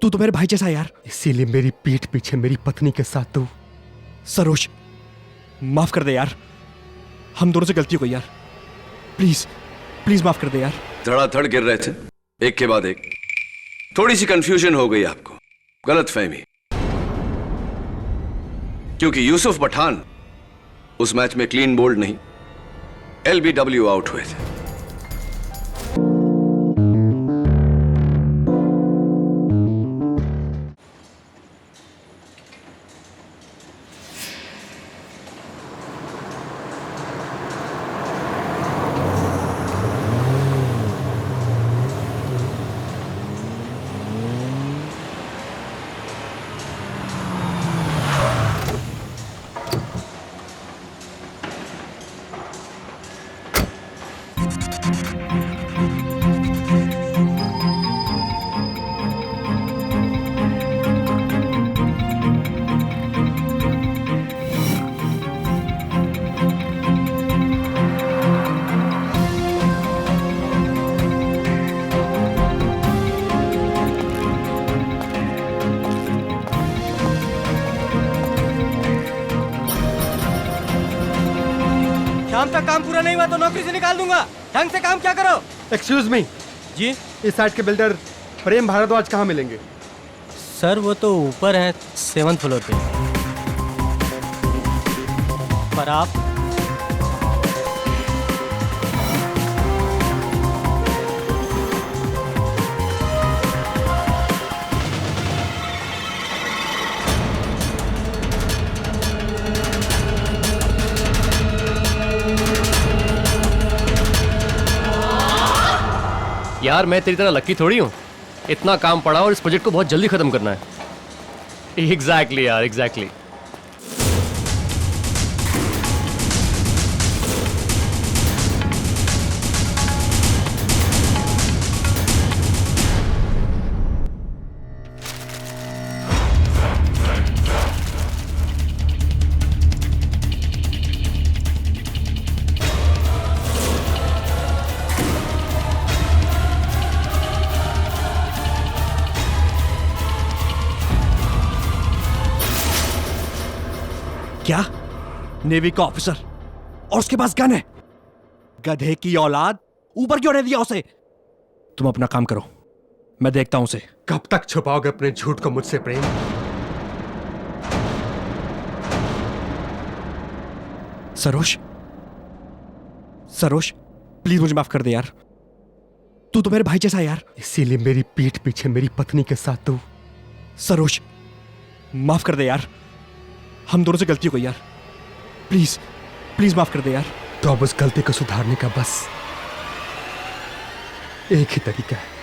तू तो मेरे भाई जैसा है यार। इसीलिए मेरी पीठ पीछे मेरी पत्नी के साथ तू। सरोज, माफ कर दे यार, हम दोनों से गलती हो गई यार। प्लीज प्लीज माफ कर दे यार। धड़ाधड़ गिर रहे थे एक के बाद एक, थोड़ी सी कंफ्यूजन हो गई आपको, गलतफहमी, क्योंकि यूसुफ पठान उस मैच में क्लीन बोल्ड नहीं, LBW आउट हुए थे। शाम तक काम पूरा नहीं हुआ तो नौकरी से निकाल दूंगा। ढंग से काम क्या करो। एक्सक्यूज मी जी इस साइड के बिल्डर प्रेम भारद्वाज कहाँ मिलेंगे? सर, वो तो ऊपर है 7th फ्लोर पे। पर आप? यार मैं तेरी तरह लकी थोड़ी हूँ, इतना काम पड़ा और इस प्रोजेक्ट को बहुत जल्दी खत्म करना है। एग्जैक्टली यार, एग्जैक्टली। क्या? नेवी का ऑफिसर और उसके पास गन है? गधे की औलाद, ऊपर क्यों नहीं दिया उसे? तुम अपना काम करो, मैं देखता हूं उसे। कब तक छुपाओगे अपने झूठ को मुझसे प्रेम? सरोज, सरोज प्लीज मुझे माफ कर दे यार, तू तो मेरे भाई जैसा है यार। इसीलिए मेरी पीठ पीछे मेरी पत्नी के साथ तू। सरोज, माफ कर दे यार, हम दोनों से गलती हो गई यार। प्लीज प्लीज माफ कर दे यार। तो अब उस गलती को सुधारने का बस एक ही तरीका है।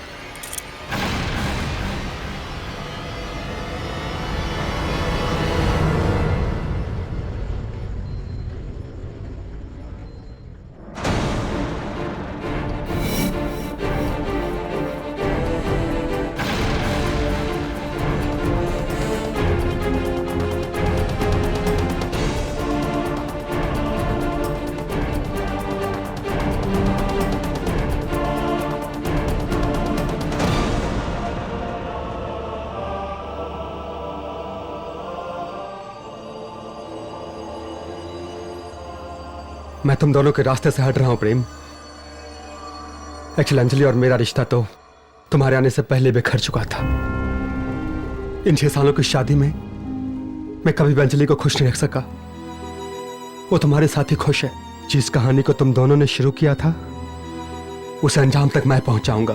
मैं तुम दोनों के रास्ते से हट रहा हूं प्रेम। एक्चुअली अंजलि और मेरा रिश्ता तो तुम्हारे आने से पहले बिखर चुका था। इन 6 सालों की शादी में मैं कभी भी अंजलि को खुश नहीं रख सका। वो तुम्हारे साथ ही खुश है। जिस कहानी को तुम दोनों ने शुरू किया था उसे अंजाम तक मैं पहुंचाऊंगा।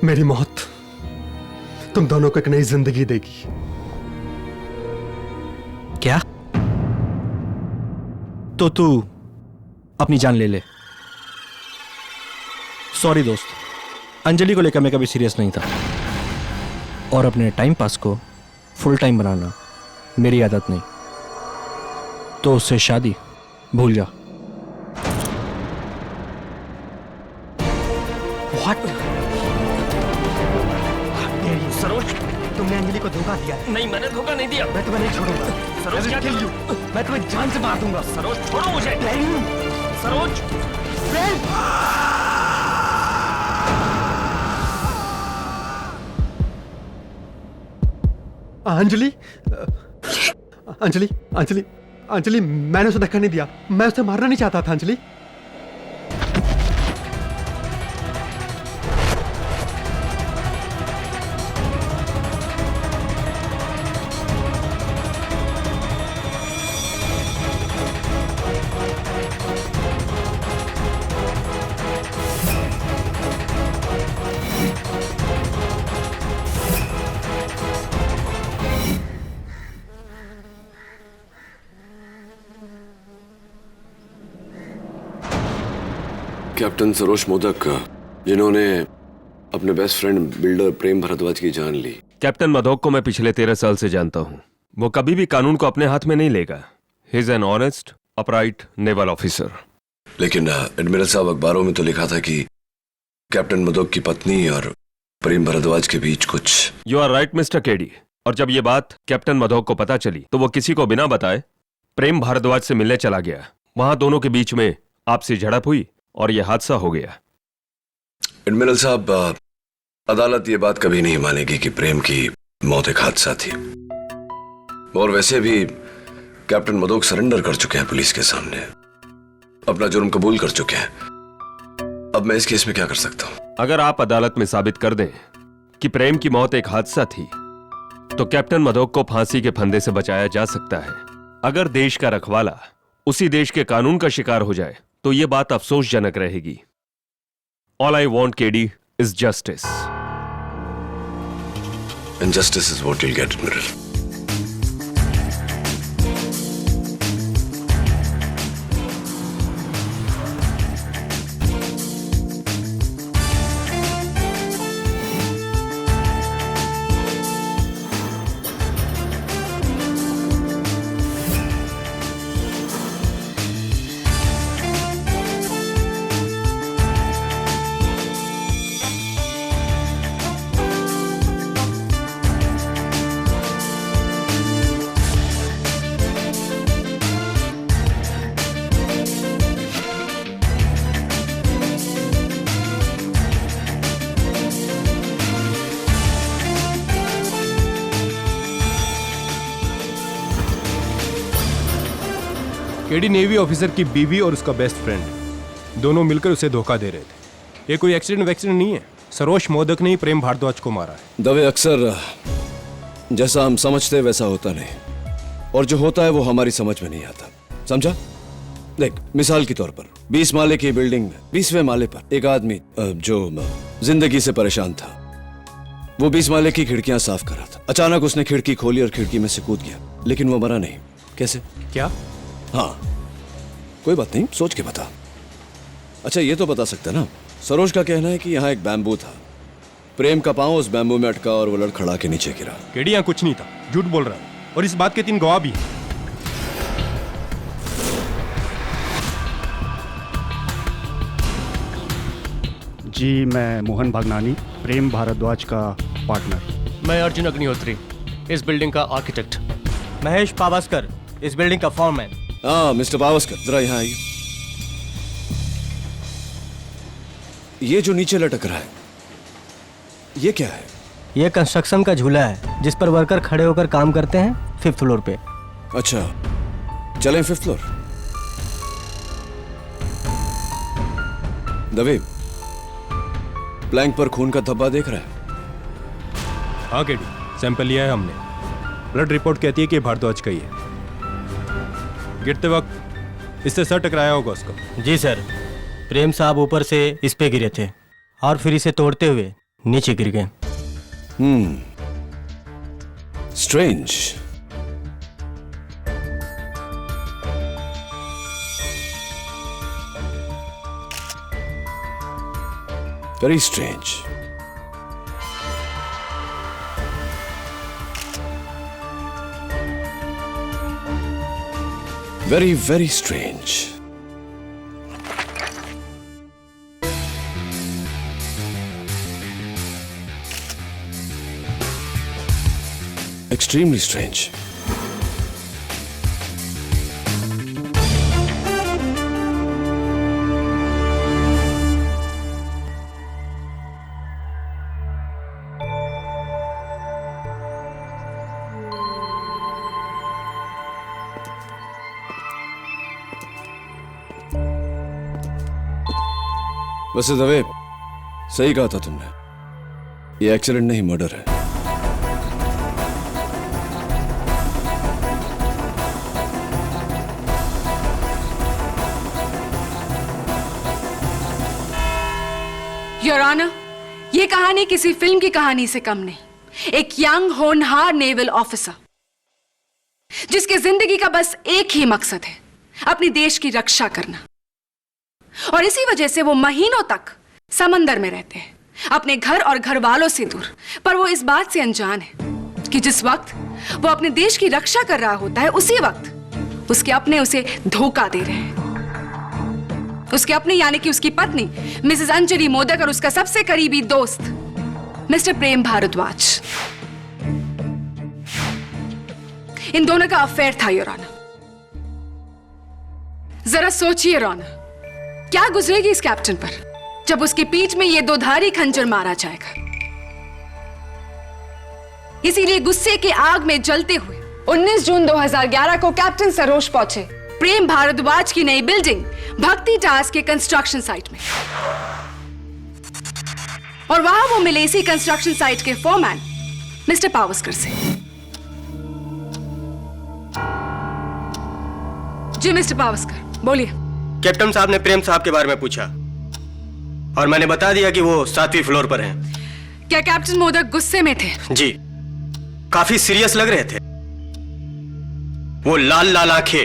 मेरी मौत तुम दोनों को एक नई जिंदगी देगी। क्या? तो तू अपनी जान ले ले। सॉरी दोस्त, अंजलि को लेकर मैं कभी सीरियस नहीं था, और अपने टाइम पास को फुल टाइम बनाना मेरी आदत नहीं। तो उससे शादी भूल जा। What? सरोज, तुमने अंजलि को धोखा दिया है। नहीं, मैंने धोखा नहीं दिया। मैं तुम्हें नहीं छोड़ूंगा। सरोज, क्या किल यू? मैं तुम्हें जान से मार दूंगा। सरोज, छोड़ो मुझे। सरोज, अंजलि अंजलि अंजलि अंजलि, मैंने उसे धक्का नहीं दिया, मैं उसे मारना नहीं चाहता था अंजलि। कैप्टन सरोज मोदक, जिन्होंने अपने बेस्ट फ्रेंड बिल्डर प्रेम भारद्वाज की जान ली। कैप्टन मधोक को मैं पिछले 13 साल से जानता हूं। वो कभी भी कानून को अपने हाथ में नहीं लेगा। He is an honest upright naval officer. लेकिन एडमिरल साहब, अखबारों में तो लिखा था कि कैप्टन मधोक की पत्नी और प्रेम भारद्वाज के बीच कुछ। You are right Mr KD. और जब ये बात कैप्टन मधोक को पता चली तो वो किसी को बिना बताए प्रेम भारद्वाज से मिलने चला गया। वहां दोनों के बीच में आपसी झड़प हुई और यह हादसा हो गया। एडमिरल साहब, अदालत ये बात कभी नहीं मानेगी कि प्रेम की मौत एक हादसा थी। और वैसे भी कैप्टन मधोक सरेंडर कर चुके हैं पुलिस के सामने, अपना जुर्म कबूल कर चुके हैं। अब मैं इस केस में क्या कर सकता हूं? अगर आप अदालत में साबित कर दें कि प्रेम की मौत एक हादसा थी तो कैप्टन मधोक को फांसी के फंदे से बचाया जा सकता है। अगर देश का रखवाला उसी देश के कानून का शिकार हो जाए तो यह बात अफसोसजनक रहेगी। All I want KD is justice. And justice is what you'll get, Admiral. KD navy officer की बीवी और उसका बेस्ट फ्रेंड दोनों मिलकर उसे धोखा दे रहे थे। ये कोई एक्सीडेंट वैक्सीडेंट नहीं है। सरोज मोदक ने ही प्रेम भारद्वाज को मारा है। दवे अक्सर जैसा हम समझते वैसा होता नहीं, और जो होता है वो हमारी समझ में नहीं आता। समझा? देख, मिसाल के तौर पर 20 माले की बिल्डिंग में 20वें माले पर एक आदमी जो जिंदगी से परेशान था, वो 20 माले की खिड़कियां साफ कर रहा था। अचानक उसने खिड़की खोली और खिड़की में से कूद गया, लेकिन वो मरा नहीं। कैसे? क्या? हाँ, कोई बात नहीं, सोच के बता। अच्छा, ये तो बता सकता ना, सरोज का कहना है कि यहाँ एक बैम्बू था, प्रेम का पांव उस बैम्बू में अटका और वो लड़खड़ा के नीचे गिरा। केडी यहाँ कुछ नहीं था, झूठ बोल रहा है, और इस बात के 3 गवाह भी हैं। जी, मैं मोहन भागनानी, प्रेम भारद्वाज का पार्टनर। मैं अर्जुन अग्निहोत्री, इस बिल्डिंग का आर्किटेक्ट। महेश पावस्कर, इस बिल्डिंग का फॉर्ममैन। हाँ मिस्टर पावस्कर, जरा यहाँ आइए। ये जो नीचे लटक रहा है, ये क्या है? ये कंस्ट्रक्शन का झूला है जिस पर वर्कर खड़े होकर काम करते हैं 5th फ्लोर पे। अच्छा, चलें 5th फ्लोर। दवे, प्लैंक पर खून का धब्बा देख रहा है? हाँ केडी, सैंपल लिया है हमने। ब्लड रिपोर्ट कहती है कि भारद्वाज का ही है। गिरते वक्त इससे सर टकराया होगा उसका। जी सर, प्रेम साहब ऊपर से इस पे गिरे थे और फिर इसे तोड़ते हुए नीचे गिर गए। Strange. Very strange. Very, very strange. Extremely strange. वैसे दवे सही कहा था तुमने, ये एक्सीडेंट नहीं मर्डर है। योर ऑनर, ये कहानी किसी फिल्म की कहानी से कम नहीं। एक यंग होनहार नेवल ऑफिसर जिसकी जिंदगी का बस एक ही मकसद है, अपनी देश की रक्षा करना। और इसी वजह से वो महीनों तक समंदर में रहते हैं, अपने घर और घर वालों से दूर। पर वो इस बात से अनजान है कि जिस वक्त वो अपने देश की रक्षा कर रहा होता है, उसी वक्त उसके अपने उसे धोखा दे रहे हैं। उसके अपने यानी कि उसकी पत्नी मिसेस अंजलि मोदक और उसका सबसे करीबी दोस्त मिस्टर प्रेम भारद्वाज। इन दोनों का अफेयर था योर ऑनर। जरा सोचिए योर ऑनर, क्या गुजरेगी इस कैप्टन पर जब उसकी पीठ में ये दोधारी खंजर मारा जाएगा। इसीलिए गुस्से की आग में जलते हुए 19 जून 2011 को कैप्टन सरोज पहुंचे प्रेम भारद्वाज की नई बिल्डिंग भक्ति टावर्स के कंस्ट्रक्शन साइट में। और वहां वो मिले इसी कंस्ट्रक्शन साइट के फोरमैन मिस्टर पावस्कर से। जी मिस्टर पावस्कर, बोलिए। कैप्टन साहब ने प्रेम साहब के बारे में पूछा और मैंने बता दिया कि वो 7वीं फ्लोर पर हैं। क्या कैप्टन मोदक गुस्से में थे? जी, काफी सीरियस लग रहे थे। वो लाल लाल आंखें,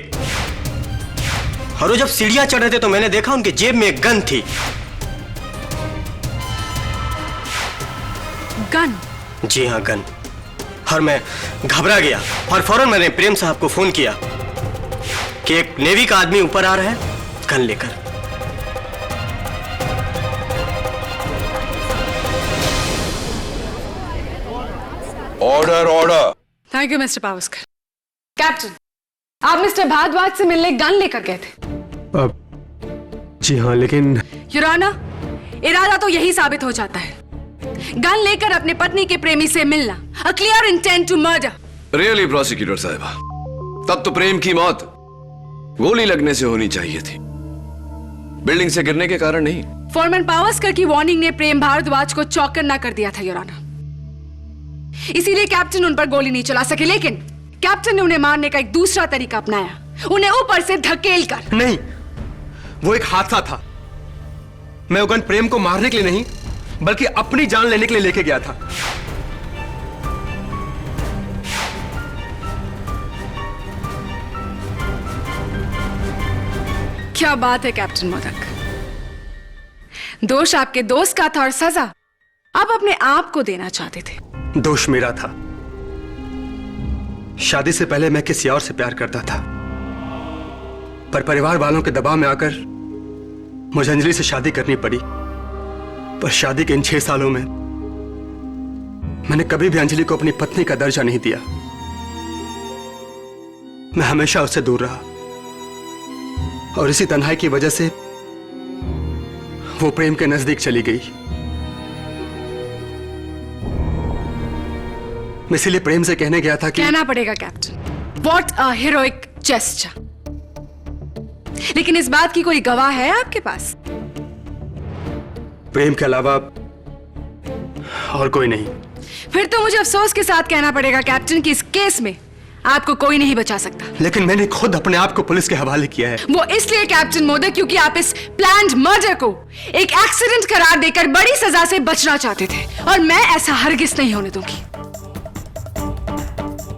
और वो जब सीढ़ियां चढ़ रहे थे तो मैंने देखा उनके जेब में एक गन थी। गन? जी हाँ, गन। और मैं घबरा गया और फौरन मैंने प्रेम साहब को फोन किया कि एक नेवी का आदमी ऊपर आ रहा है गन लेकर। Order order. Thank you mister Pawaskar. Captain, आप मिस्टर भारद्वाज से मिलने गन लेकर गए थे? जी हाँ, लेकिन योर ऑनर, इरादा तो यही साबित हो जाता है। गन लेकर अपने पत्नी के प्रेमी से मिलना, a clear intent to murder. Really prosecutor साहिबा, तब तो प्रेम की मौत गोली लगने से होनी चाहिए थी, बिल्डिंग से गिरने के कारण नहीं। फोरमैन पावस्कर की वार्निंग ने प्रेम भारद्वाज को चौकन्ना कर दिया था योर ऑनर। इसीलिए कैप्टन उन पर गोली नहीं चला सके, लेकिन कैप्टन ने उन्हें मारने का एक दूसरा तरीका अपनाया, उन्हें ऊपर से धकेल कर। नहीं, वो एक हादसा था। मैं वो गन प्रेम को मारने के लिए नहीं बल्कि अपनी जान लेने के लिए लेके गया था। क्या बात है कैप्टन मोदक, दोष आपके दोस्त का था और सजा आप अपने आप को देना चाहते थे। दोष मेरा था। शादी से पहले मैं किसी और से प्यार करता था, पर परिवार वालों के दबाव में आकर मुझे अंजलि से शादी करनी पड़ी। पर शादी के इन 6 सालों में मैंने कभी भी अंजलि को अपनी पत्नी का दर्जा नहीं दिया। मैं हमेशा उससे दूर रहा और इसी तन्हाई की वजह से वो प्रेम के नजदीक चली गई। मैं इसीलिए प्रेम से कहने गया था कि कहना पड़ेगा captain, what a heroic gesture. लेकिन इस बात की कोई गवाह है आपके पास? प्रेम के अलावा और कोई नहीं। फिर तो मुझे अफसोस के साथ कहना पड़ेगा कैप्टन कि इस केस में आपको कोई नहीं बचा सकता। लेकिन मैंने खुद अपने आप को पुलिस के हवाले किया है। वो इसलिए कैप्टन मोदक क्योंकि आप इस प्लान्ड मर्डर को एक एक्सीडेंट करार देकर बड़ी सजा से बचना चाहते थे, और मैं ऐसा हरगिज नहीं होने दूंगी।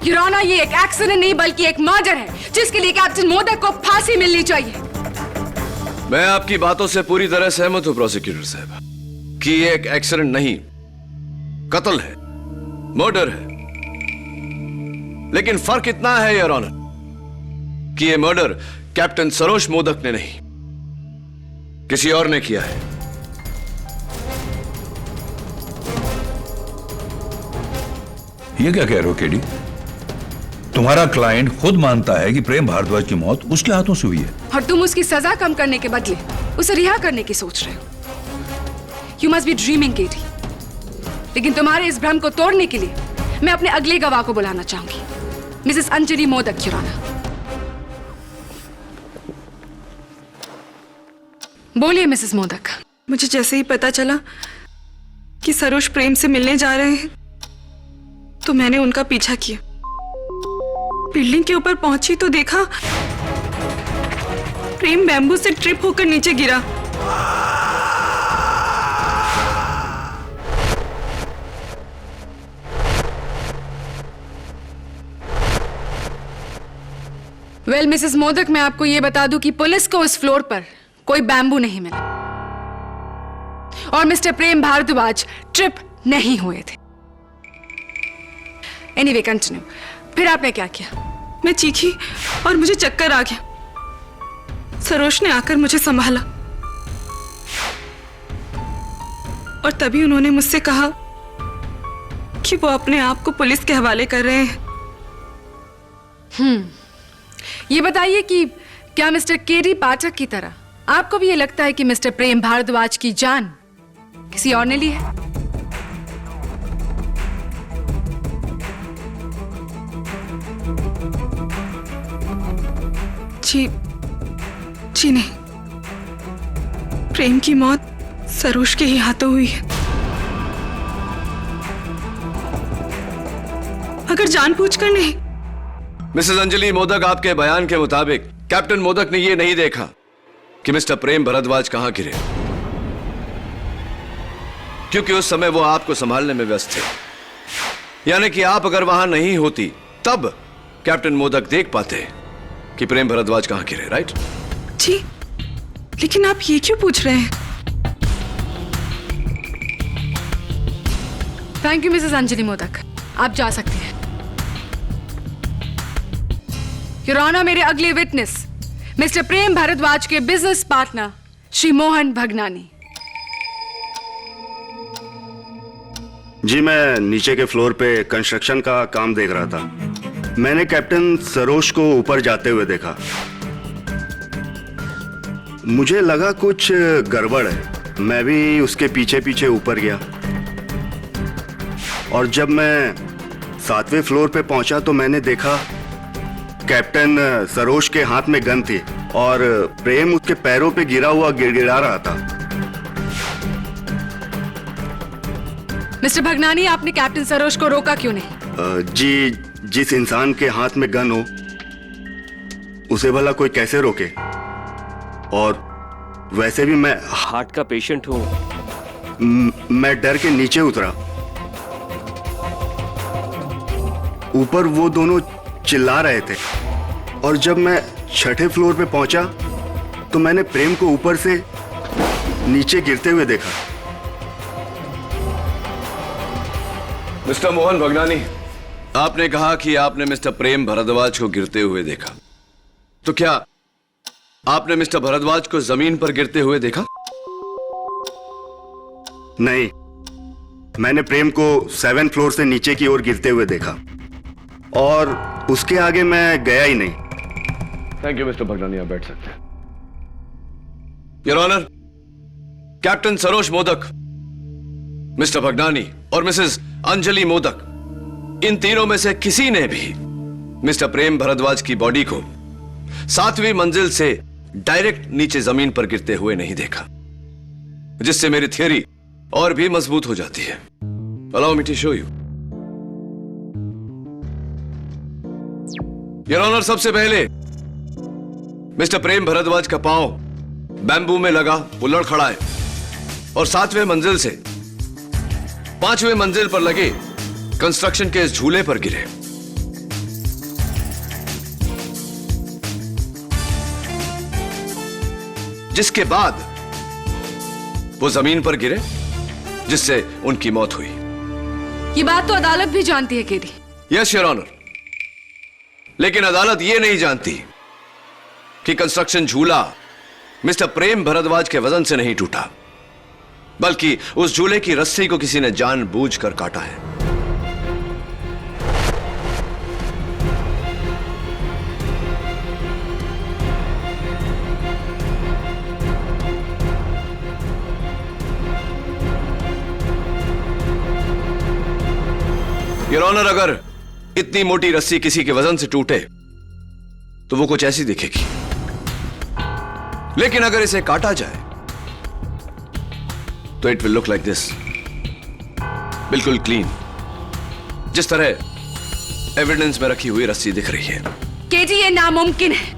योर ऑनर, ये एक एक्सीडेंट नहीं बल्कि एक मर्डर है जिसके लिए कैप्टन मोदक को फांसी मिलनी चाहिए। मैं आपकी बातों से पूरी तरह सहमत हूं प्रोसिक्यूटर साहब कि ये एक एक्सीडेंट नहीं, कत्ल है, मर्डर है। लेकिन फर्क इतना है योर ऑनर कि ये मर्डर कैप्टन सरोज मोदक ने नहीं, किसी और ने किया है। ये क्या कह रहे हो केडी? तुम्हारा क्लाइंट खुद मानता है कि प्रेम भारद्वाज की मौत उसके हाथों से हुई है, और तुम उसकी सजा कम करने के बदले उसे रिहा करने की सोच रहे हो। You must be dreaming KD. लेकिन तुम्हारे इस भ्रम को तोड़ने के लिए मैं अपने अगले गवाह को बुलाना चाहूंगी, मिसेस अंजलि मोदक खुराना। बोलिए मिसेस मोदक। मुझे जैसे ही पता चला कि सरोज प्रेम से मिलने जा रहे हैं तो मैंने उनका पीछा किया। बिल्डिंग के ऊपर पहुंची तो देखा प्रेम बैम्बू से ट्रिप होकर नीचे गिरा। वेल मिसेस मोदक, मैं आपको यह बता दूं कि पुलिस को इस फ्लोर पर कोई बैम्बू नहीं मिला और मिस्टर प्रेम भारद्वाज ट्रिप नहीं हुए थे। Anyway continue. फिर आपने क्या किया? मैं चीखी और मुझे चक्कर आ गया। सरोज ने आकर मुझे संभाला और तभी उन्होंने मुझसे कहा कि वो अपने आप को पुलिस के हवाले कर रहे हैं। ये बताइए कि क्या मिस्टर केडी पाठक की तरह आपको भी ये लगता है कि मिस्टर प्रेम भारद्वाज की जान किसी और ने ली है? जी नहीं, प्रेम की मौत सरोज के ही हाथों हुई है। अगर जानबूझकर नहीं। मिसेस अंजलि मोदक, आपके बयान के मुताबिक कैप्टन मोदक ने यह नहीं देखा कि मिस्टर प्रेम भारद्वाज कहां गिरे, क्योंकि उस समय वो आपको संभालने में व्यस्त थे। यानी कि आप अगर वहां नहीं होती तब कैप्टन मोदक देख पाते कि प्रेम भारद्वाज कहां गिरे, राइट? जी, लेकिन आप ये क्यों पूछ रहे हैं? Thank you Mrs Anjali modak, आप जा सकते हैं। योर ऑनर, मेरे अगले विटनेस मिस्टर प्रेम भारद्वाज के बिजनेस पार्टनर श्री मोहन भगनानी। जी, मैं नीचे के फ्लोर पे कंस्ट्रक्शन का काम देख रहा था। मैंने कैप्टन सरोज को ऊपर जाते हुए देखा। मुझे लगा कुछ गड़बड़ है। मैं भी उसके पीछे पीछे ऊपर गया और जब मैं 7वें फ्लोर पे पहुंचा तो मैंने देखा कैप्टन सरोज के हाथ में गन थी और प्रेम उसके पैरों पे गिरा हुआ गिड़गिड़ा रहा था। मिस्टर भगनानी, आपने कैप्टन सरोज को रोका क्यों नहीं? जी, जिस इंसान के हाथ में गन हो उसे भला कोई कैसे रोके? और वैसे भी मैं हार्ट का पेशेंट हूं। मैं डर के नीचे उतरा। ऊपर वो दोनों चिल्ला रहे थे और जब मैं 6ठे फ्लोर पे पहुंचा तो मैंने प्रेम को ऊपर से नीचे गिरते हुए देखा। मिस्टर मोहन भगनानी, आपने कहा कि आपने मिस्टर प्रेम भारद्वाज को गिरते हुए देखा, तो क्या आपने मिस्टर भारद्वाज को जमीन पर गिरते हुए देखा? नहीं, मैंने प्रेम को 7 फ्लोर से नीचे की ओर गिरते हुए देखा और उसके आगे मैं गया ही नहीं। थैंक यू मिस्टर भगनानी, आप बैठ सकते हैं। Your honour, captain Saroj Modak, Mr Bhagnani और मिसेस अंजलि मोदक, इन तीनों में से किसी ने भी मिस्टर प्रेम भारद्वाज की बॉडी को 7वीं मंजिल से डायरेक्ट नीचे जमीन पर गिरते हुए नहीं देखा, जिससे मेरी थियरी और भी मजबूत हो जाती है। Allow me to show you. Your honour, सबसे पहले मिस्टर प्रेम भारद्वाज का पांव बैम्बू में लगा, वो लड़खड़ा है और 7वें मंजिल से 5वें मंजिल पर लगे कंस्ट्रक्शन के इस झूले पर गिरे। जिसके बाद वो जमीन पर गिरे, जिससे उनकी मौत हुई। ये बात तो अदालत भी जानती है केडी। यस योर ऑनर, लेकिन अदालत ये नहीं जानती कि कंस्ट्रक्शन झूला मिस्टर प्रेम भारद्वाज के वजन से नहीं टूटा, बल्कि उस झूले की रस्सी को किसी ने जानबूझकर काटा है। योर ऑनर, अगर इतनी मोटी रस्सी किसी के वजन से टूटे तो वो कुछ ऐसी दिखेगी, लेकिन अगर इसे काटा जाए तो it will look like this, बिल्कुल क्लीन, जिस तरह एविडेंस में रखी हुई रस्सी दिख रही है। केडी, ये नामुमकिन है।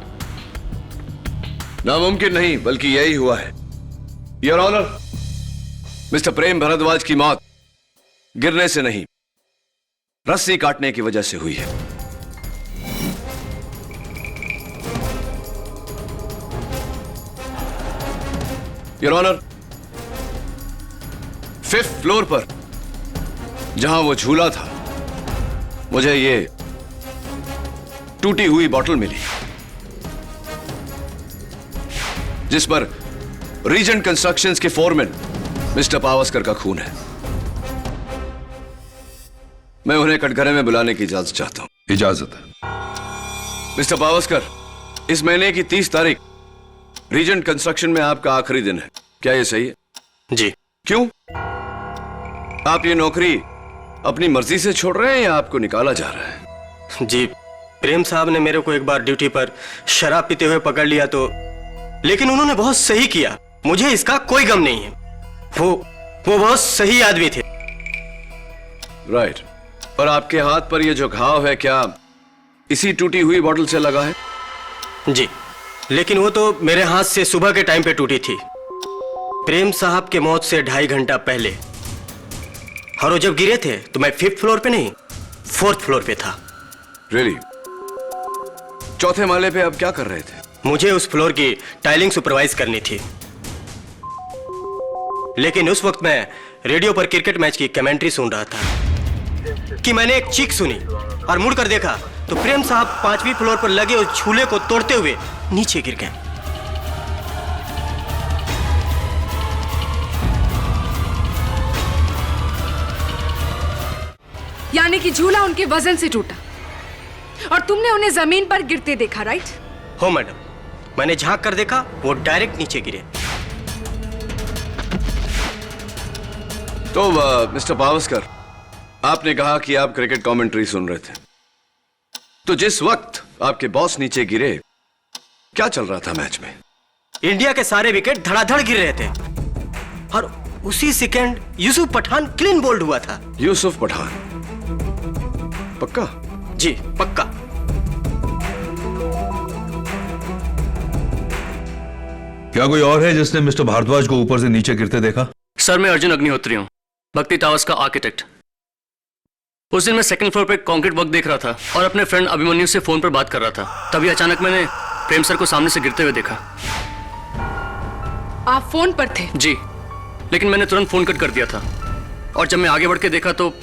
नामुमकिन नहीं, बल्कि यही हुआ है। योर ऑनर, मिस्टर प्रेम भारद्वाज की मौत गिरने से नहीं, रस्सी काटने की वजह से हुई है। योर ऑनर, 5th फ्लोर पर जहां वो झूला था, मुझे ये टूटी हुई बॉटल मिली जिस पर रीजेंट कंस्ट्रक्शंस के फोरमैन मिस्टर पावस्कर का खून है। मैं उन्हें कटघरे में बुलाने की इजाजत चाहता हूं। इजाजत है। मिस्टर पावस्कर, इस महीने की 30 तारीख रीजेंट कंस्ट्रक्शन में आपका आखिरी दिन है, क्या यह सही है? जी। क्यों? आप ये नौकरी अपनी मर्जी से छोड़ रहे हैं या आपको निकाला जा रहा है? जी, प्रेम साहब ने मेरे को एक बार ड्यूटी पर शराब पीते हुए पकड़ लिया तो, लेकिन उन्होंने बहुत सही किया, मुझे इसका कोई गम नहीं है। वो बहुत सही आदमी थे। राइट। और आपके हाथ पर ये जो घाव है, क्या इसी टूटी हुई बॉटल से लगा है? जी, लेकिन वो तो मेरे हाथ से सुबह के टाइम पे टूटी थी, प्रेम साहब के मौत से 2.5 घंटा पहले। और वो जब गिरे थे तो मैं 5th फ्लोर पे नहीं, 4th फ्लोर पे था। रियली? चौथे माले पे आप क्या कर रहे थे? मुझे उस फ्लोर की टाइलिंग सुपरवाइज करनी थी, लेकिन उस वक्त मैं रेडियो पर क्रिकेट मैच की कमेंट्री सुन रहा था कि मैंने एक चीख सुनी और मुड़कर देखा तो प्रेम साहब 5वीं फ्लोर पर लगे उस झूले को तोड़ते हुए नीचे गिर गए। यानी कि झूला उनके वजन से टूटा और तुमने उन्हें जमीन पर गिरते देखा, राइट? हो मैडम, मैंने झांक कर देखा, वो डायरेक्ट नीचे गिरे। तो मिस्टर पावस्कर, आपने कहा कि आप क्रिकेट कमेंट्री सुन रहे थे, तो जिस वक्त आपके बॉस नीचे गिरे, क्या चल रहा था मैच में? इंडिया के सारे विकेट धड़ाधड़ गिर रहे थे और उसी second Yusuf Pathan clean bold हुआ था। यूसुफ पठान? पक्का? जी पक्का। क्या कोई और है जिसने मिस्टर भारद्वाज को ऊपर से नीचे गिरते देखा? सर, मैं अर्जुन अग्निहोत्री हूँ, भक्ति टावर्स का आर्किटेक्ट। उस दिन मैं 2nd फ्लोर पे कंक्रीट वर्क देख रहा था और अपने फ्रेंड अभिमन्यु से फोन पर बात कर रहा था। तभी अचानक मैंने प्रेम सर को सामने से गिरते हुए देखा। आप फोन पर थे? जी, लेकिन मैंने तुरंत फोन कट कर दिया था और जब मैं आगे बढ़ के देखा तो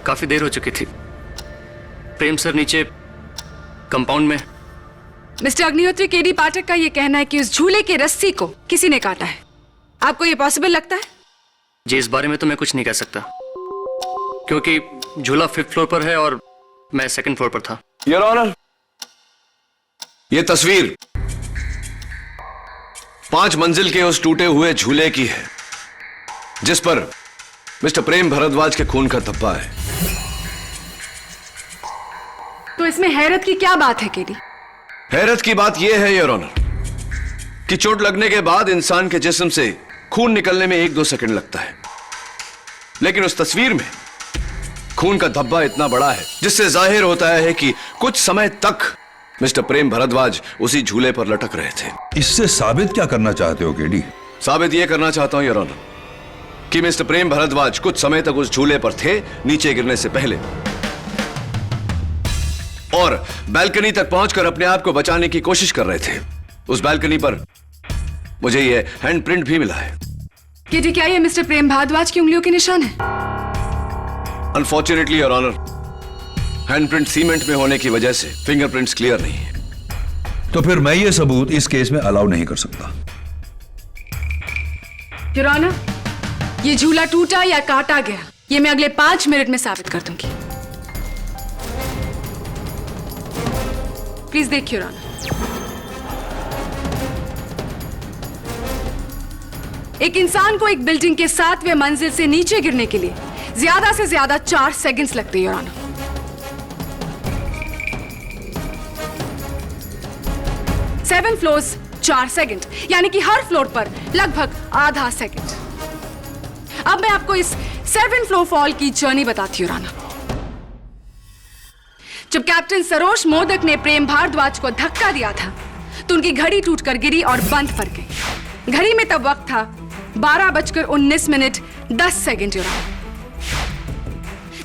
काफी देर हो चुकी थी। प्रेम सर नीचे कंपाउंड में। मिस्टर अग्निहोत्री, केडी पाठक का यह कहना है कि उस झूले की रस्सी को किसी ने काटा है। आपको यह पॉसिबल लगता है? जी, इस बारे में तो मैं कुछ नहीं कह सकता क्योंकि झूला 5th फ्लोर पर है और मैं 2nd फ्लोर पर था। योर ऑनर, यह तस्वीर 5 मंजिल के उस टूटे हुए झूले की है जिस पर मिस्टर प्रेम भारद्वाज के खून का धब्बा है। तो इसमें हैरत की क्या बात है केडी? हैरत की बात यह है योर ऑनर कि चोट लगने के बाद इंसान के जिस्म से खून निकलने में 1-2 सेकंड लगता है, लेकिन उस तस्वीर में खून का धब्बा इतना बड़ा है जिससे जाहिर होता है कि कुछ समय तक मिस्टर प्रेम भारद्वाज उसी झूले पर लटक रहे थे। इससे साबित क्या करना चाहते हो केडी? साबित यह करना चाहता हूं योर ऑनर कि मिस्टर प्रेम भारद्वाज कुछ समय तक उस झूले पर थे नीचे गिरने से पहले, और बैल्कनी तक पहुंचकर अपने आप को बचाने की कोशिश कर रहे थे। उस बैल्कनी पर मुझे यह हैंडप्रिंट भी मिला है। केडी, क्या यह मिस्टर प्रेम भारद्वाज की उंगलियों के निशान है? Unfortunately your honour, handprint cement में होने की वजह से फिंगरप्रिंट्स क्लियर नहीं है। तो फिर मैं ये सबूत इस केस में अलाउ नहीं कर सकता। योर ऑनर, ये झूला टूटा या काटा गया, ये मैं अगले 5 मिनट में साबित कर दूंगी। प्लीज देखिए योर ऑनर। एक इंसान को एक बिल्डिंग के 7वें मंजिल से नीचे गिरने के लिए ज्यादा से ज्यादा 4 सेकंड्स लगते हैं योर ऑनर। 7 फ्लोर्स 4 सेकंड, यानी कि हर फ्लोर पर लगभग आधा सेकंड। अब मैं आपको इस 7 फ्लोर फॉल की जर्नी बताती हूँ राना। जब कैप्टन सरोज मोदक ने प्रेम भारद्वाज को धक्का दिया था तो उनकी घड़ी टूटकर गिरी और बंद पड़ गई। घड़ी में तब वक्त था 12:19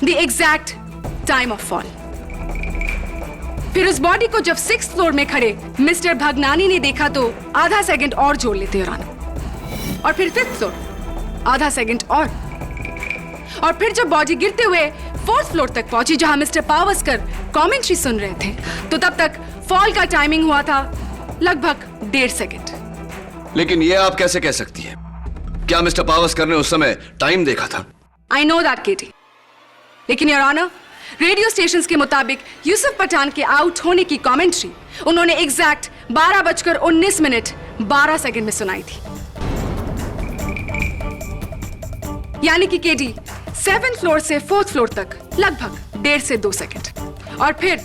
the exact time of fall. फिर उस बॉडी को जब 6th फ्लोर में खड़े मिस्टर भगनानी ने देखा तो आधा सेकंड और जोड़ लेते राना, और फिर 5th फ्लोर आधा सेकंड और फिर जब बॉडी गिरते हुए 4th फ्लोर तक पहुंची जहां मिस्टर पावस्कर कमेंट्री सुन रहे थे तो तब तक फॉल का टाइमिंग हुआ था लगभग 1.5 सेकंड। लेकिन ये आप कैसे कह सकती हैं? क्या मिस्टर पावस्कर ने उस समय टाइम देखा था? आई नो दैट केटी, लेकिन योर ऑनर रेडियो स्टेशंस के मुताबिक यूसुफ पठान के आउट होने की कमेंट्री उन्होंने एग्जैक्ट 12:19 में सुनाई थी। यानी कि केडी 7th फ्लोर से 4th फ्लोर तक लगभग 1.5 से 2 सेकंड। और फिर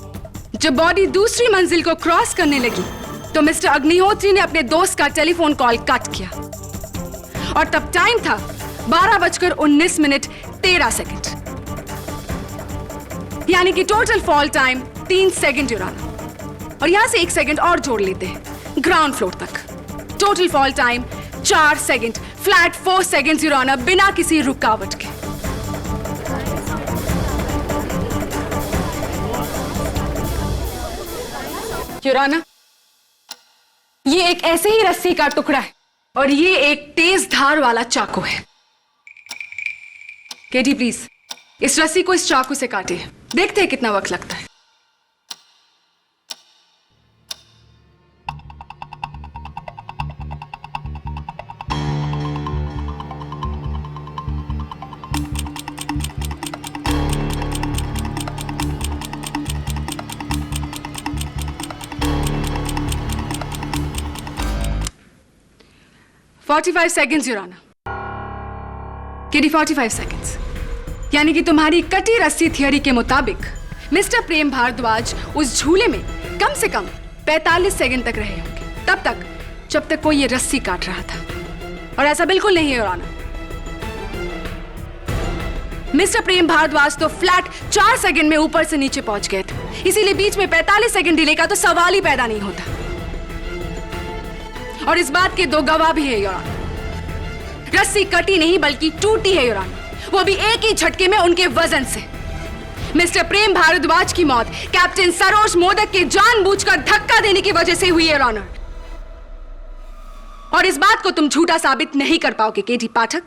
जब बॉडी दूसरी मंजिल को क्रॉस करने लगी तो मिस्टर अग्निहोत्री ने अपने दोस्त का टेलीफोन कॉल कट किया और तब टाइम था 12:19 यानी कि टोटल फॉल टाइम 3 सेकंड यूराना। और यहां से 1 सेकंड और जोड़ लेते हैं ग्राउंड फ्लोर तक। Total fall time 4 second, flat 4 second यूराना, बिना किसी रुकावट के। यूराना, ये एक ऐसे ही रस्सी का टुकड़ा है और ये एक तेज धार वाला चाकू है। केटी प्लीज इस रस्सी को इस चाकू से काटे, देखते हैं कितना वक्त लगता है। $45 seconds यूराना। केडी 45 सेकेंड्स, यानी कि तुम्हारी कटी रस्सी थियरी के मुताबिक मिस्टर प्रेम भारद्वाज उस झूले में कम से कम 45 सेकंड तक रहे होंगे, तब तक जब तक कोई ये रस्सी काट रहा था। और ऐसा बिल्कुल नहीं है योर ऑनर। मिस्टर प्रेम भारद्वाज तो फ्लैट 4 सेकंड में ऊपर से नीचे पहुंच गए थे, इसीलिए बीच में 45 सेकंड डिले का तो सवाल ही पैदा नहीं होता। और इस बात के 2 गवाह भी है योर ऑनर। रस्सी कटी नहीं बल्कि टूटी है योर ऑनर, वो भी एक ही झटके में उनके वजन से। मिस्टर प्रेम भारद्वाज की मौत कैप्टन सरोज मोदक के जानबूझकर धक्का देने की वजह से हुई है योर ऑनर। और इस बात को तुम झूठा साबित नहीं कर पाओगे केटी पाठक।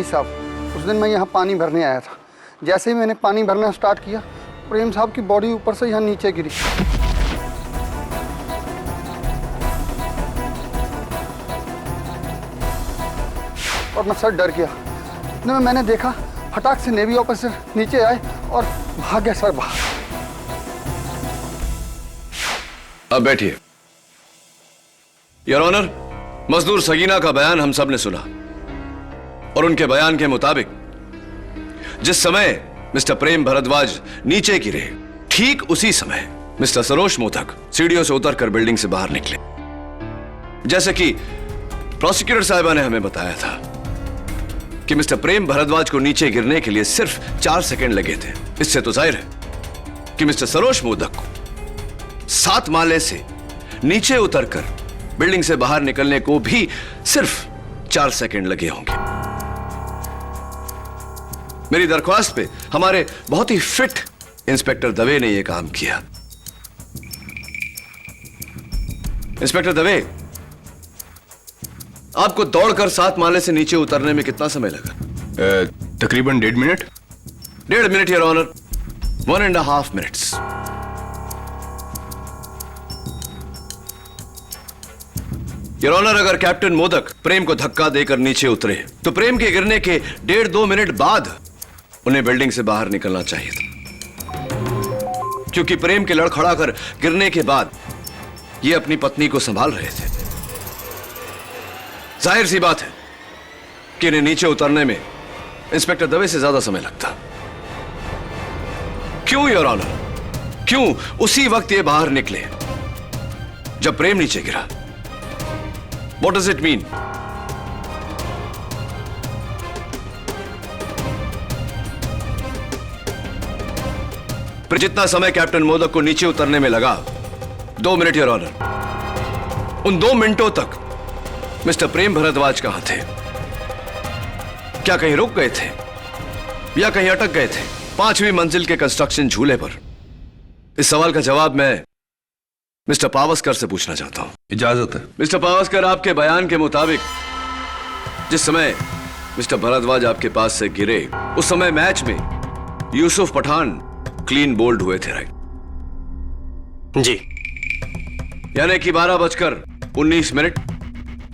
साहब, उस दिन मैं यहाँ पानी भरने आया था। जैसे ही मैंने पानी भरना स्टार्ट किया, प्रेम साहब की बॉडी ऊपर से यहाँ नीचे गिरी। और मैं सर डर गया। इतने में मैंने देखा फटाक से नेवी ऑफिसर नीचे आए और भाग गए सर बाहर। अब बैठिए। योर ऑनर, मजदूर सगीना का बयान हम सब ने सुना और उनके बयान के मुताबिक जिस समय मिस्टर प्रेम भारद्वाज नीचे गिरे, ठीक उसी समय मिस्टर सरोज मोदक सीढ़ियों से उतरकर बिल्डिंग से बाहर निकले। जैसे कि प्रोसिक्यूटर साहिबा ने हमें बताया था कि मिस्टर प्रेम भारद्वाज को नीचे गिरने के लिए सिर्फ 4 सेकंड लगे थे। इससे तो जाहिर है कि मिस्टर सरोज मोदक को 7 माले से नीचे उतरकर बिल्डिंग से बाहर निकलने को भी सिर्फ 4 सेकंड लगे होंगे। मेरी दरख्वास्त पे हमारे बहुत ही फिट इंस्पेक्टर दवे ने यह काम किया। इंस्पेक्टर दवे, आपको दौड़कर 7 माले से नीचे उतरने में कितना समय लगा? तकरीबन 1.5 minute. 1.5 minute your honour, 1.5 minutes. Your honour, अगर कैप्टन मोदक प्रेम को धक्का देकर नीचे उतरे तो प्रेम के गिरने के 1.5-2 मिनट बाद उन्हें बिल्डिंग से बाहर निकलना चाहिए था, क्योंकि प्रेम के लड़खड़ाकर गिरने के बाद ये अपनी पत्नी को संभाल रहे थे। जाहिर सी बात है कि इन्हें नीचे उतरने में इंस्पेक्टर दवे से ज्यादा समय लगता। क्यों योर ऑनर? क्यों उसी वक्त ये बाहर निकले जब प्रेम नीचे गिरा? What does it mean? पर जितना समय कैप्टन मोदक को नीचे उतरने में लगा, 2 मिनट योर ऑनर, उन 2 मिनटों तक मिस्टर प्रेम भरद्वाज कहां थे? क्या कहीं रुक गए थे या कहीं अटक गए थे 5वीं मंजिल के कंस्ट्रक्शन झूले पर? इस सवाल का जवाब मैं मिस्टर पावस्कर से पूछना चाहता हूं। इजाजत है। मिस्टर पावस्कर, आपके बयान के मुताबिक जिस समय मिस्टर भरद्वाज आपके पास से गिरे उस समय मैच में यूसुफ पठान क्लीन बोल्ड हुए थे, राइट? जी। यानी कि 12:19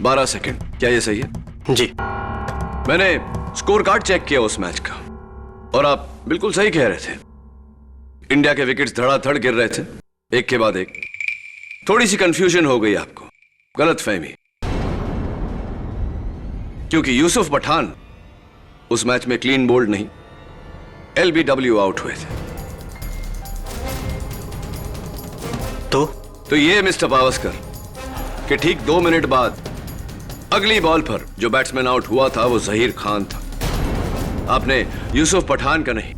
12 सेकंड, क्या यह सही है? जी। मैंने स्कोर कार्ड चेक किया उस मैच का और आप बिल्कुल सही कह रहे थे। इंडिया के विकेट्स धड़ाधड़ गिर रहे थे, एक के बाद एक। थोड़ी सी कंफ्यूजन हो गई आपको, गलतफहमी, क्योंकि यूसुफ पठान उस मैच में क्लीन बोल्ड नहीं, LBW आउट हुए थे। तो ये मिस्टर पावस्कर कि ठीक 2 मिनट बाद अगली बॉल पर जो बैट्समैन आउट हुआ था वो जहीर खान था। आपने यूसुफ पठान का नहीं,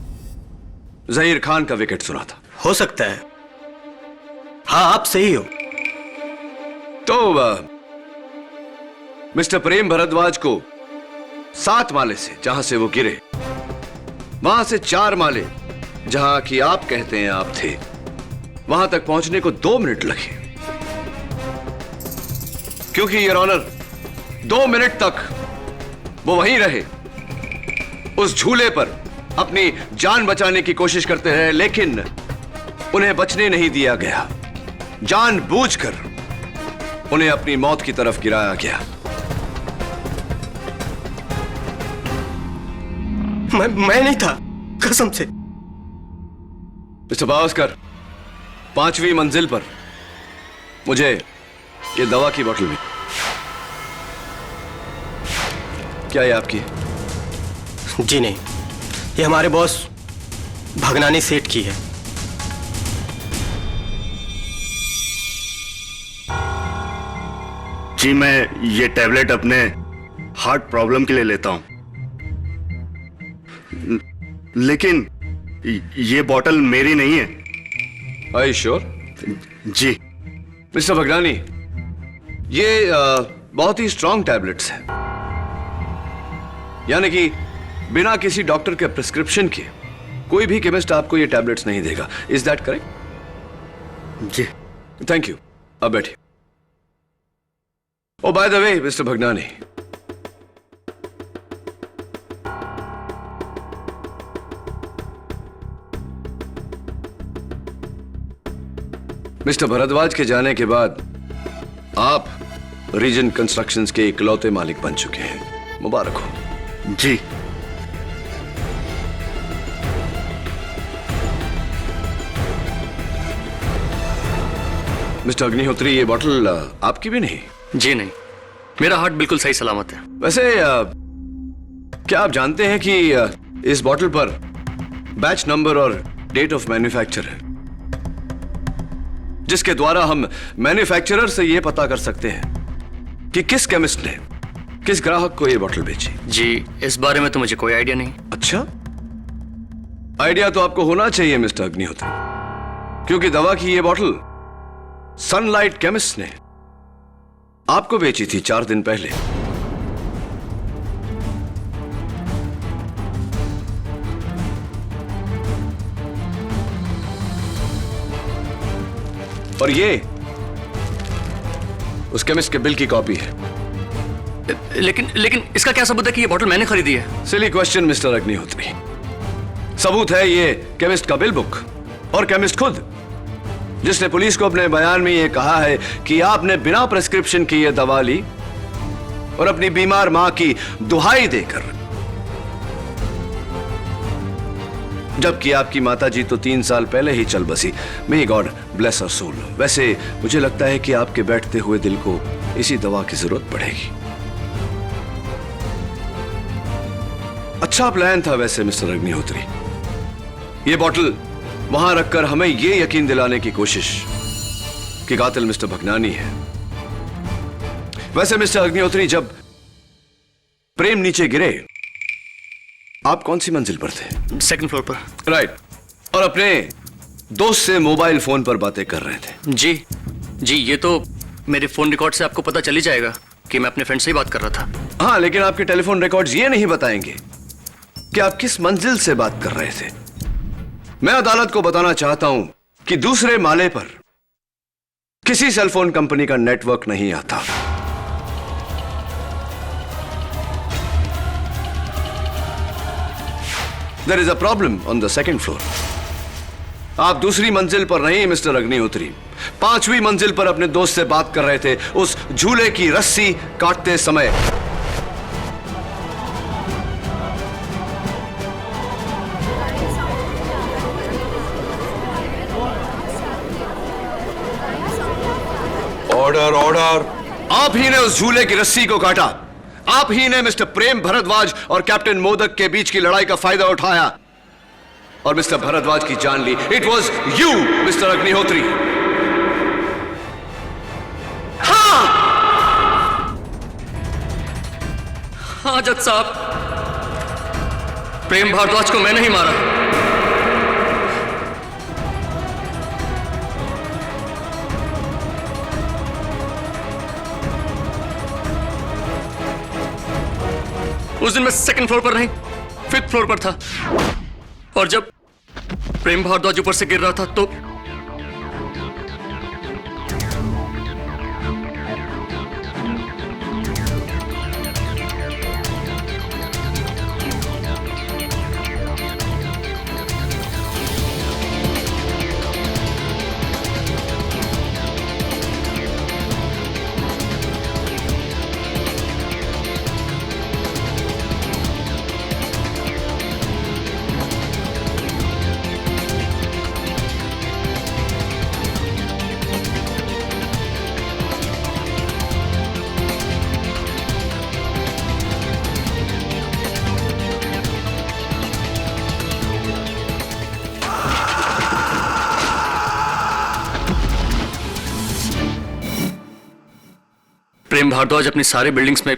जहीर खान का विकेट सुना था। हो सकता है, हाँ आप सही हो। तो मिस्टर प्रेम भरद्वाज को 7 माले से जहां से वो गिरे, वहां से 4 माले जहां कि आप कहते हैं आप थे, वहां तक पहुंचने को 2 मिनट लगे, क्योंकि योर ऑनर 2 मिनट तक वो वहीं रहे, उस झूले पर अपनी जान बचाने की कोशिश करते रहे, लेकिन उन्हें बचने नहीं दिया गया। जानबूझकर उन्हें अपनी मौत की तरफ गिराया गया। मैं नहीं था, कसम से। मिस्टर पावस्कर, 5वीं मंजिल पर मुझे ये दवा की बोतल मिली। क्या ये आपकी? जी नहीं, ये हमारे बॉस भगनानी सेठ की है। जी, मैं ये टैबलेट अपने हार्ट प्रॉब्लम के लिए लेता हूं, लेकिन ये बोतल मेरी नहीं है। Are you sure? जी। मिस्टर भगनानी, ये बहुत ही स्ट्रॉन्ग टैबलेट्स हैं, यानी कि बिना किसी डॉक्टर के प्रिस्क्रिप्शन के कोई भी केमिस्ट आपको ये टैबलेट्स नहीं देगा। Is that correct? जी। थैंक यू, अब बैठिए। Oh by the way mister Bhagnani, mister Bhardwaj के जाने के बाद आप रीजन कंस्ट्रक्शंस के इकलौते मालिक बन चुके हैं। मुबारक हो। जी। मिस्टर अग्निहोत्री, ये बॉटल आपकी भी नहीं? जी नहीं, मेरा हार्ट बिल्कुल सही सलामत है। वैसे क्या आप जानते हैं कि इस बॉटल पर बैच नंबर और डेट ऑफ मैन्युफैक्चर है, जिसके द्वारा हम मैन्युफैक्चरर से यह पता कर सकते हैं कि किस केमिस्ट ने किस ग्राहक को यह बॉटल बेची? जी, इस बारे में तो मुझे कोई आइडिया नहीं। अच्छा, आइडिया तो आपको होना चाहिए मिस्टर अग्निहोत्री, क्योंकि दवा की यह बॉटल सनलाइट केमिस्ट ने आपको बेची थी 4 दिन पहले। और ये उस केमिस्ट के बिल की कॉपी है। लेकिन इसका क्या सबूत है कि ये बोतल मैंने खरीदी है? Silly question mister Agnihotri. सबूत है ये केमिस्ट का बिल बुक और केमिस्ट खुद, जिसने पुलिस को अपने बयान में ये कहा है कि आपने बिना प्रिस्क्रिप्शन की ये दवा ली और अपनी बीमार मां की दुहाई देकर, जबकि आपकी माताजी तो 3 साल पहले ही चल बसी। मे गॉड ब्लेस हर सोल। वैसे मुझे लगता है कि आपके बैठते हुए दिल को इसी दवा की जरूरत पड़ेगी। अच्छा प्लान था वैसे मिस्टर अग्निहोत्री। ये बॉटल वहां रखकर हमें यह यकीन दिलाने की कोशिश कि कातिल मिस्टर भगनानी है। वैसे मिस्टर अग्निहोत्री, जब प्रेम नीचे गिरे आप कौन सी मंजिल पर थे? 2nd फ्लोर पर। राइट। और अपने दोस्त से मोबाइल फोन पर बातें कर रहे थे। जी, ये तो मेरे फोन रिकॉर्ड से आपको पता चल ही जाएगा कि मैं अपने फ्रेंड से ही बात कर रहा था। हाँ, लेकिन आपके टेलीफोन रिकॉर्ड्स ये नहीं बताएंगे कि आप किस मंजिल से बात कर रहे थे। मैं अदालत को बताना चाहता हूं कि दूसरे माले पर किसी सेलफोन कंपनी का नेटवर्क नहीं आता। There is a problem on the 2nd floor. आप दूसरी मंजिल पर नहीं मिस्टर अग्निहोत्री, 5वीं मंजिल पर अपने दोस्त से बात कर रहे थे उस झूले की रस्सी काटते समय। Order order. आप ही ने उस झूले की रस्सी को काटा। आप ही ने मिस्टर प्रेम भारद्वाज और कैप्टन मोदक के बीच की लड़ाई का फायदा उठाया और मिस्टर भारद्वाज की जान ली। It was you mister Agnihotri. हाँ जज साहब, प्रेम भारद्वाज को मैंने ही मारा। उस दिन मैं 2nd फ्लोर पर नहीं 5th फ्लोर पर था, और जब प्रेम भारद्वाज ऊपर से गिर रहा था तो प्रेम भारद्वाज अपनी सारे बिल्डिंग्स में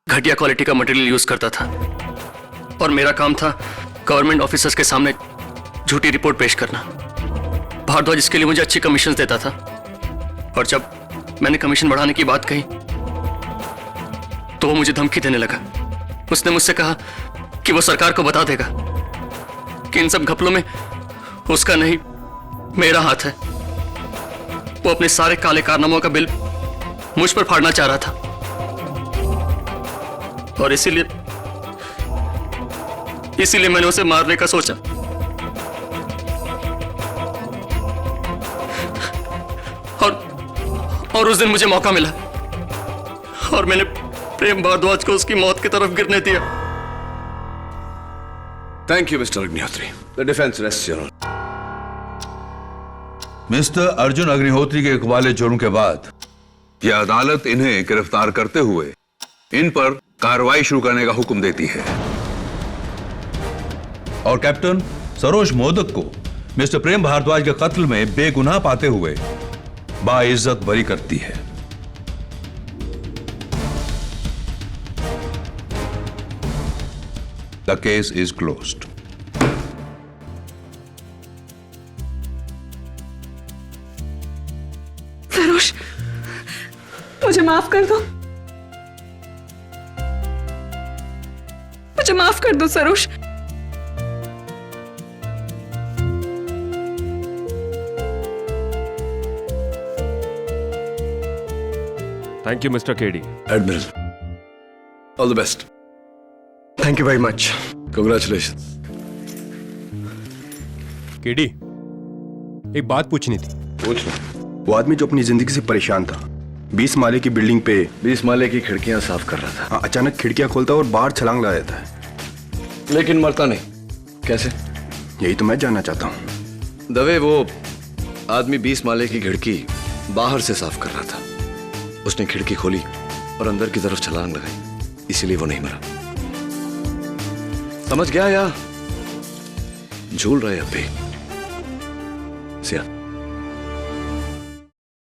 घटिया क्वालिटी का मटेरियल यूज करता था, और मेरा काम था गवर्नमेंट ऑफिसर्स के सामने झूठी रिपोर्ट पेश करना। भारद्वाज इसके लिए मुझे अच्छी कमीशन देता था, और जब मैंने कमीशन बढ़ाने की बात कही तो वो मुझे धमकी देने लगा। उसने मुझसे कहा कि वो सरकार को बता देगा कि इन सब घपलों में उसका नहीं मेरा हाथ है। वो अपने सारे काले कारनामों का बिल मुझ पर फाड़ना चाह रहा था, और इसीलिए मैंने उसे मारने का सोचा। और उस दिन मुझे मौका मिला और मैंने प्रेम भारद्वाज को उसकी मौत की तरफ गिरने दिया। Thank you mister Agnihotri. The defence rests your honour. Mister Arjun Agnihotri के इकबाल जुर्म के बाद यह अदालत इन्हें गिरफ्तार करते हुए इन पर कार्रवाई शुरू करने का हुक्म देती है, और कैप्टन सरोज मोदक को मिस्टर प्रेम भारद्वाज के कत्ल में बेगुनाह पाते हुए बाइज्जत बरी करती है। The case is closed. मुझे माफ कर दो, मुझे माफ कर दो Saroj. Thank you mister KD. Admiral, all the best. Thank you very much. Congratulation. KD, एक बात पूछनी थी। पूछ लो। वो आदमी जो अपनी जिंदगी से परेशान था, 20 माले की बिल्डिंग पे 20 माले की खिड़कियां साफ कर रहा था। अचानक खिड़कियां खोलता और बाहर छलांग लगा देता है, लेकिन मरता नहीं, कैसे? यही तो मैं जानना चाहता हूँ। दवे, वो आदमी 20 माले की खिड़की बाहर से साफ कर रहा था। उसने खिड़की खोली और अंदर की तरफ छलांग लगाई, इसीलिए वो नहीं मरा। समझ गया या झूल रहे अब भी? सिया